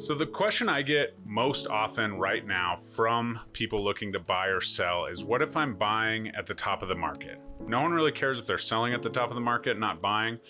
So the question I get most often right now from people looking to buy or sell is, what if I'm buying at the top of the market? No one really cares if they're selling at the top of the market, not buying.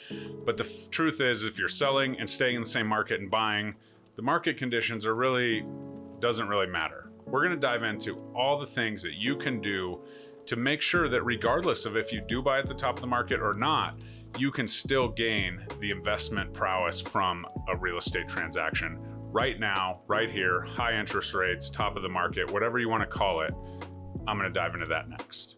But the truth is, if you're selling and staying in the same market and buying, the market conditions doesn't really matter. We're gonna dive into all the things that you can do to make sure that regardless of if you do buy at the top of the market or not, you can still gain the investment prowess from a real estate transaction right now, right here, high interest rates, top of the market, whatever you want to call it. I'm going to dive into that next.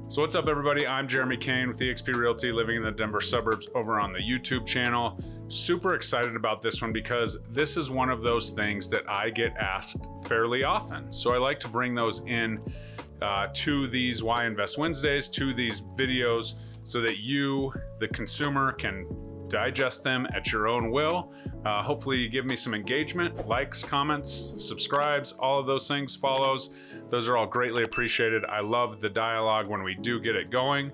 So what's up, everybody? I'm Jeremy Kane with eXp Realty, living in the Denver suburbs, over on the YouTube channel. Super excited about this one because this is one of those things that I get asked fairly often. So I like to bring those in to these Why Invest Wednesdays, to these videos, so that you, the consumer, can digest them at your own will. Hopefully you give me some engagement, likes, comments, subscribes, all of those things, follows. Those are all greatly appreciated. I love the dialogue when we do get it going,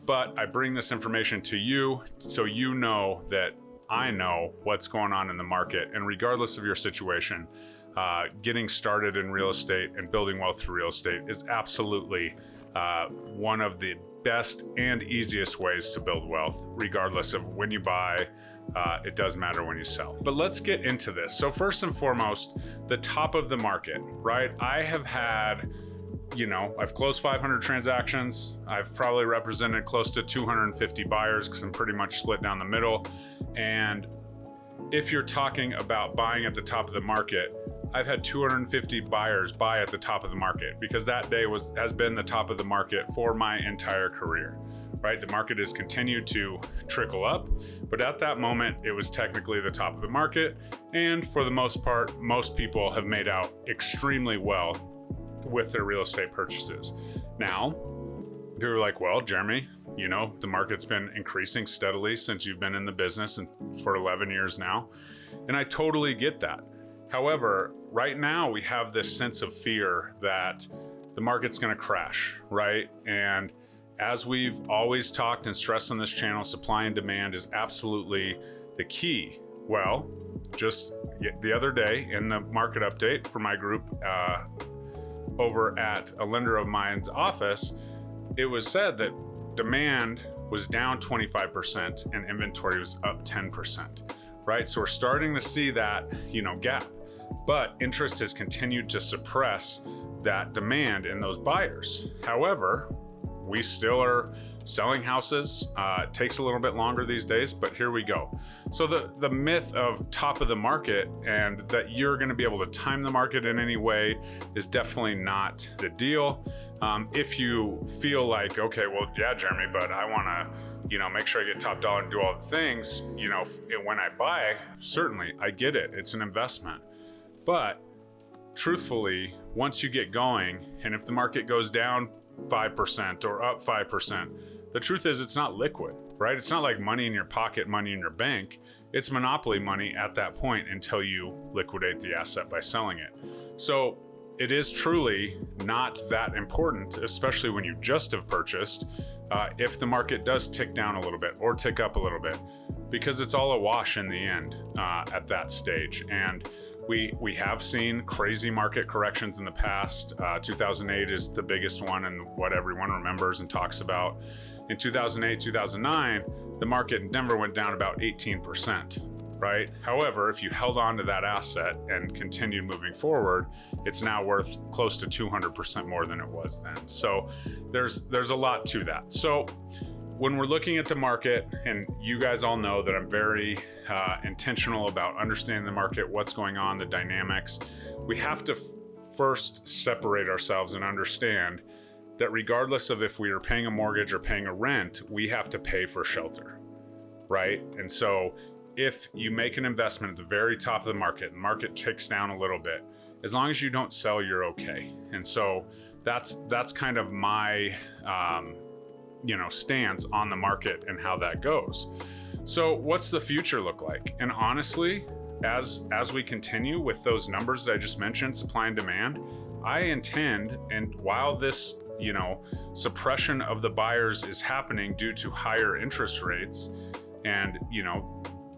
but I bring this information to you so you know that I know what's going on in the market. And regardless of your situation, getting started in real estate and building wealth through real estate is absolutely one of the best and easiest ways to build wealth, regardless of when you buy. It does matter when you sell. But let's get into this. So first and foremost, the top of the market, right? I have had, I've closed 500 transactions. I've probably represented close to 250 buyers because I'm pretty much split down the middle. And if you're talking about buying at the top of the market, I've had 250 buyers buy at the top of the market because that day has been the top of the market for my entire career, right? The market has continued to trickle up, but at that moment, it was technically the top of the market. And for the most part, most people have made out extremely well with their real estate purchases. Now, people are like, well, Jeremy, the market's been increasing steadily since you've been in the business and for 11 years now. And I totally get that. However, right now we have this sense of fear that the market's going to crash, right? And as we've always talked and stressed on this channel, supply and demand is absolutely the key. Well, just the other day in the market update for my group over at a lender of mine's office, it was said that demand was down 25% and inventory was up 10%, right? So we're starting to see that, gap. But interest has continued to suppress that demand in those buyers. However, we still are selling houses. It takes a little bit longer these days, but here we go. So the myth of top of the market and that you're gonna be able to time the market in any way is definitely not the deal. If you feel like, okay, well, yeah, Jeremy, but I wanna, make sure I get top dollar and do all the things, when I buy, certainly I get it, it's an investment. But truthfully, once you get going, and if the market goes down 5% or up 5%, the truth is it's not liquid, right? It's not like money in your pocket, money in your bank. It's monopoly money at that point until you liquidate the asset by selling it. So it is truly not that important, especially when you just have purchased, if the market does tick down a little bit or tick up a little bit, because it's all a wash in the end at that stage. And we have seen crazy market corrections in the past. 2008 is the biggest one and what everyone remembers and talks about. In 2008, 2009, the market in Denver went down about 18%, right? However, if you held on to that asset and continued moving forward, it's now worth close to 200% more than it was then. So there's a lot to that. So when we're looking at the market, and you guys all know that I'm very intentional about understanding the market, what's going on, the dynamics, we have to first separate ourselves and understand that regardless of if we are paying a mortgage or paying a rent, we have to pay for shelter, right? And so if you make an investment at the very top of the market ticks down a little bit, as long as you don't sell, you're okay. And so that's kind of my stance on the market and how that goes. So what's the future look like? And honestly, as we continue with those numbers that I just mentioned, supply and demand, I intend, and while this, suppression of the buyers is happening due to higher interest rates and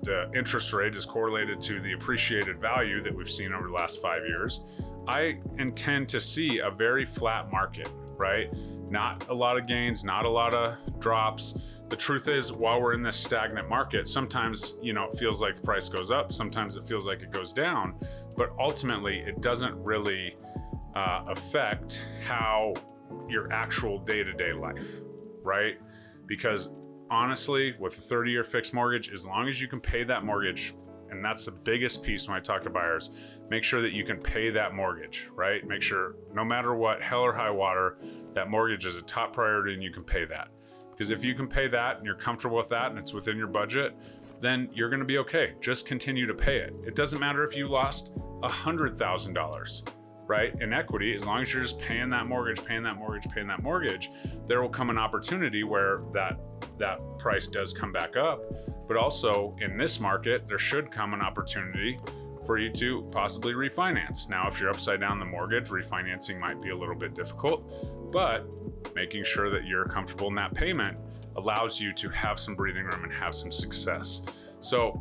the interest rate is correlated to the appreciated value that we've seen over the last 5 years, I intend to see a very flat market, right? Not a lot of gains, not a lot of drops. The truth is, while we're in this stagnant market, sometimes, it feels like the price goes up, sometimes it feels like it goes down, but ultimately it doesn't really affect how your actual day-to-day life, right? Because honestly, with a 30-year fixed mortgage, as long as you can pay that mortgage, and that's the biggest piece when I talk to buyers, make sure that you can pay that mortgage, right? Make sure no matter what, hell or high water, that mortgage is a top priority and you can pay that. Because if you can pay that and you're comfortable with that and it's within your budget, then you're going to be okay. Just continue to pay it. It doesn't matter if you lost $100,000, right? In equity, as long as you're just paying that mortgage, there will come an opportunity where that price does come back up. But also in this market, there should come an opportunity for you to possibly refinance. Now, if you're upside down the mortgage, refinancing might be a little bit difficult, but making sure that you're comfortable in that payment allows you to have some breathing room and have some success. So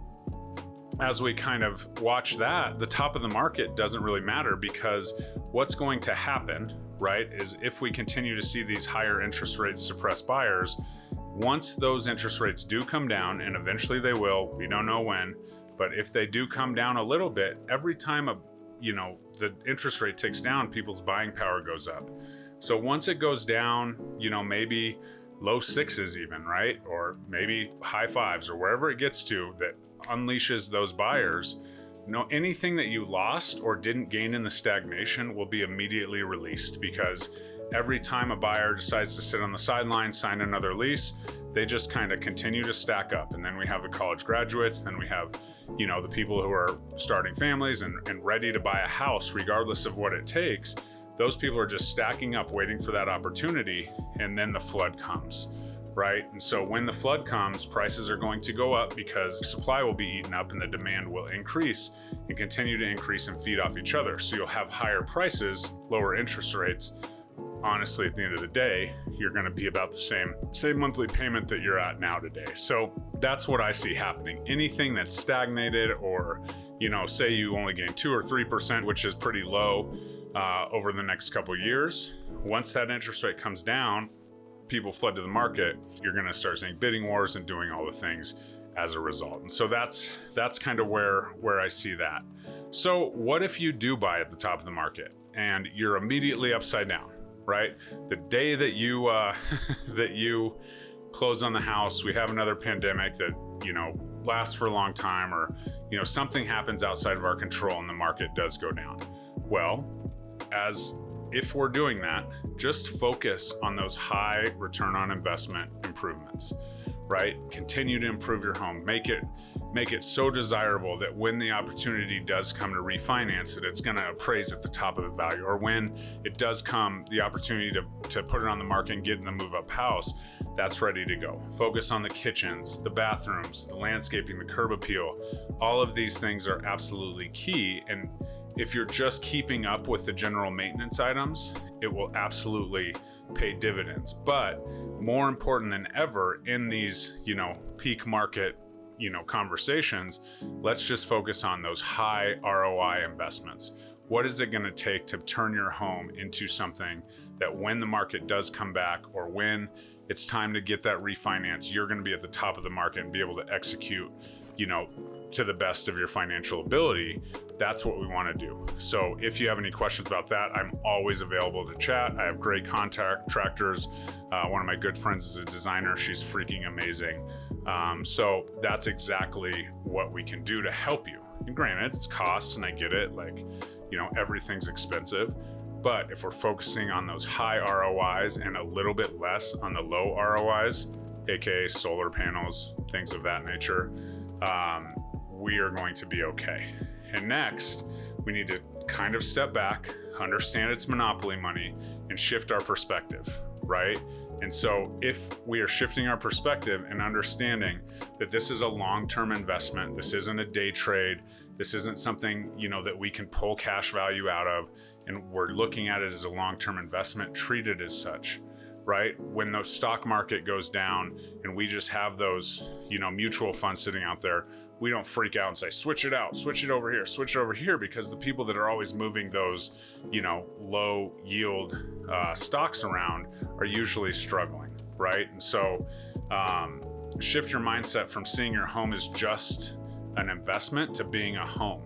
as we kind of watch that, the top of the market doesn't really matter, because what's going to happen, right, is if we continue to see these higher interest rates suppress buyers, once those interest rates do come down, and eventually they will, we don't know when, but if they do come down a little bit, every time the interest rate ticks down, people's buying power goes up. So once it goes down, maybe low sixes even, right? Or maybe high fives, or wherever it gets to that unleashes those buyers, anything that you lost or didn't gain in the stagnation will be immediately released, because every time a buyer decides to sit on the sidelines, sign another lease, they just kind of continue to stack up. And then we have the college graduates, then we have, the people who are starting families and ready to buy a house regardless of what it takes. Those people are just stacking up, waiting for that opportunity, and then the flood comes, right? And so when the flood comes, prices are going to go up because supply will be eaten up and the demand will increase and continue to increase and feed off each other. So you'll have higher prices, lower interest rates. Honestly, at the end of the day, you're going to be about the same monthly payment that you're at now today. So that's what I see happening. Anything that's stagnated, or, say you only gain 2 or 3%, which is pretty low, over the next couple of years, once that interest rate comes down, people flood to the market, you're going to start seeing bidding wars and doing all the things as a result. And so that's kind of where I see that. So what if you do buy at the top of the market and you're immediately upside down, right? The day that you that you close on the house, we have another pandemic that lasts for a long time, or something happens outside of our control and the market does go down. Well, as if we're doing that, just focus on those high return on investment improvements, right? Continue to improve your home. Make it so desirable that when the opportunity does come to refinance it, it's going to appraise at the top of the value. Or when it does come, the opportunity to put it on the market and get in the move-up house, that's ready to go. Focus on the kitchens, the bathrooms, the landscaping, the curb appeal. All of these things are absolutely key. And if you're just keeping up with the general maintenance items, it will absolutely pay dividends. But more important than ever in these, peak market, conversations, let's just focus on those high ROI investments. What is it going to take to turn your home into something that when the market does come back, or when it's time to get that refinance, you're going to be at the top of the market and be able to execute, to the best of your financial ability? That's what we want to do. So if you have any questions about that, I'm always available to chat. I have great contractors. One of my good friends is a designer. She's freaking amazing. So that's exactly what we can do to help you. And granted, it's costs, and I get it. Everything's expensive. But if we're focusing on those high ROIs and a little bit less on the low ROIs, aka solar panels, things of that nature, we are going to be okay. And next, we need to kind of step back, understand it's monopoly money, and shift our perspective, right? And so if we are shifting our perspective and understanding that this is a long-term investment, this isn't a day trade, this isn't something, that we can pull cash value out of, and we're looking at it as a long-term investment, treat it as such, right? When the stock market goes down and we just have those, mutual funds sitting out there, we don't freak out and say, switch it out, switch it over here, because the people that are always moving those, low yield stocks around are usually struggling, right? And so shift your mindset from seeing your home as just an investment to being a home,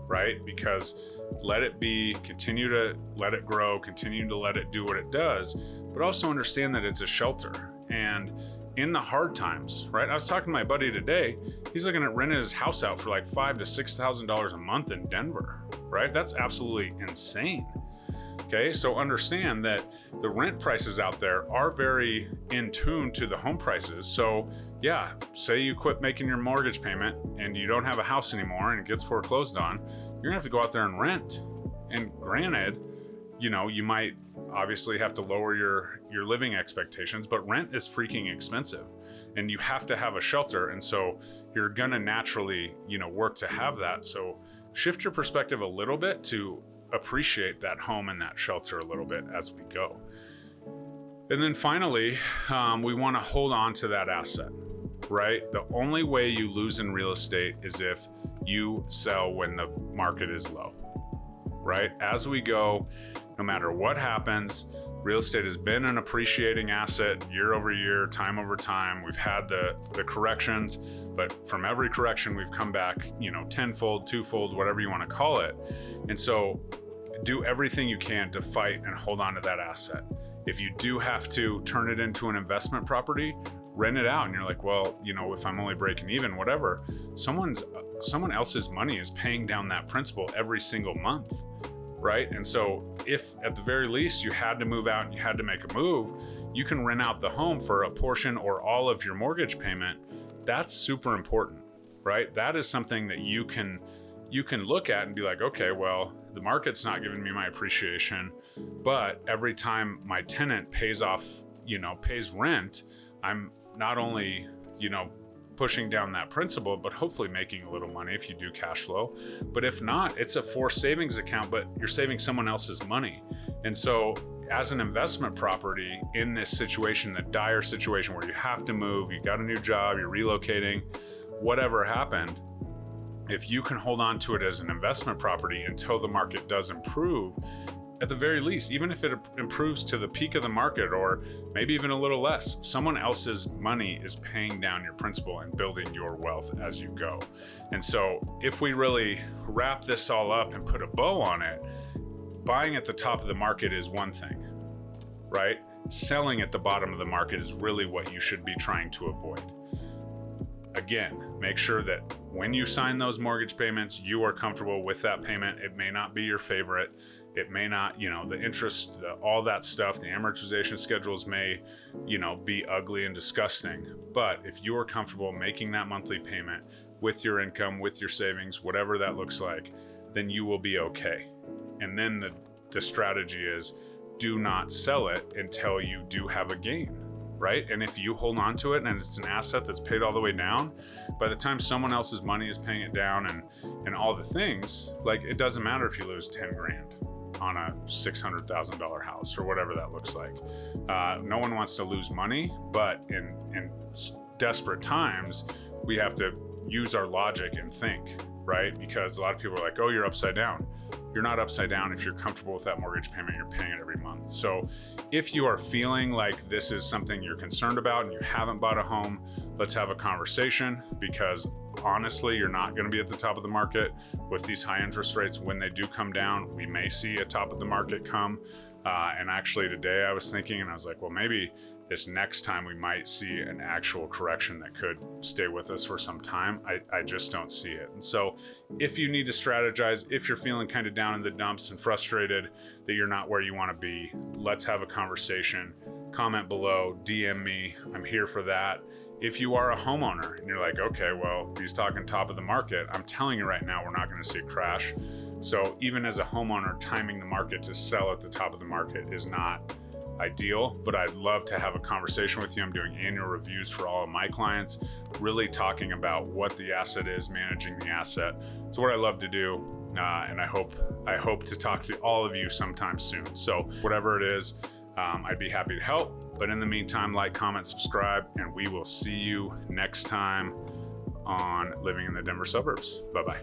right? Because let it be, continue to let it grow, continue to let it do what it does, but also understand that it's a shelter. And in the hard times, right? I was talking to my buddy today. He's looking at renting his house out for like $5,000 to $6,000 a month in Denver, right? That's absolutely insane. Okay, so understand that the rent prices out there are very in tune to the home prices. So yeah, say you quit making your mortgage payment and you don't have a house anymore and it gets foreclosed on, you're gonna have to go out there and rent. And granted, you might obviously have to lower your living expectations, but rent is freaking expensive and you have to have a shelter. And so you're gonna naturally, work to have that. So shift your perspective a little bit to appreciate that home and that shelter a little bit as we go. And then finally, we wanna hold on to that asset, right? The only way you lose in real estate is if you sell when the market is low, right? As we go, no matter what happens, real estate has been an appreciating asset year over year, time over time. We've had the corrections, but from every correction, we've come back, tenfold, twofold, whatever you want to call it. And so do everything you can to fight and hold on to that asset. If you do have to turn it into an investment property, rent it out. And you're like, well, if I'm only breaking even, whatever, someone else's money is paying down that principal every single month. Right? And so if at the very least you had to move out and you had to make a move, you can rent out the home for a portion or all of your mortgage payment. That's super important, right? That is something that you can look at and be like, okay, well, the market's not giving me my appreciation, but every time my tenant pays rent, I'm not only, pushing down that principal, but hopefully making a little money if you do cash flow. But if not, it's a forced savings account, but you're saving someone else's money. And so as an investment property in this situation, the dire situation where you have to move, you got a new job, you're relocating, whatever happened, if you can hold on to it as an investment property until the market does improve, at the very least, even if it improves to the peak of the market or maybe even a little less, someone else's money is paying down your principal and building your wealth as you go. And so if we really wrap this all up and put a bow on it, buying at the top of the market is one thing, right? Selling at the bottom of the market is really what you should be trying to avoid. Again, make sure that when you sign those mortgage payments, you are comfortable with that payment. It may not be your favorite. It may not, the interest, all that stuff, the amortization schedules may, be ugly and disgusting. But if you are comfortable making that monthly payment with your income, with your savings, whatever that looks like, then you will be okay. And then the strategy is do not sell it until you do have a gain, right? And if you hold on to it and it's an asset that's paid all the way down, by the time someone else's money is paying it down and all the things, like it doesn't matter if you lose 10 grand on a $600,000 house or whatever that looks like. No one wants to lose money, but in desperate times, we have to use our logic and think, right? Because a lot of people are like, oh, you're upside down. You're not upside down if you're comfortable with that mortgage payment, you're paying it every month. So if you are feeling like this is something you're concerned about and you haven't bought a home, let's have a conversation, because honestly, you're not going to be at the top of the market with these high interest rates. When they do come down, we may see a top of the market come. And actually today I was thinking, and I was like, well, maybe this next time we might see an actual correction that could stay with us for some time. I just don't see it. And so if you need to strategize, if you're feeling kind of down in the dumps and frustrated that you're not where you want to be, let's have a conversation. Comment below, DM me. I'm here for that. If you are a homeowner and you're like, okay, well, he's talking top of the market, I'm telling you right now, we're not going to see a crash. So even as a homeowner, timing the market to sell at the top of the market is not ideal, but I'd love to have a conversation with you. I'm doing annual reviews for all of my clients, really talking about what the asset is, managing the asset. It's what I love to do. And I hope to talk to all of you sometime soon. So whatever it is, I'd be happy to help. But in the meantime, like, comment, subscribe, and we will see you next time on Living in the Denver Suburbs. Bye-bye.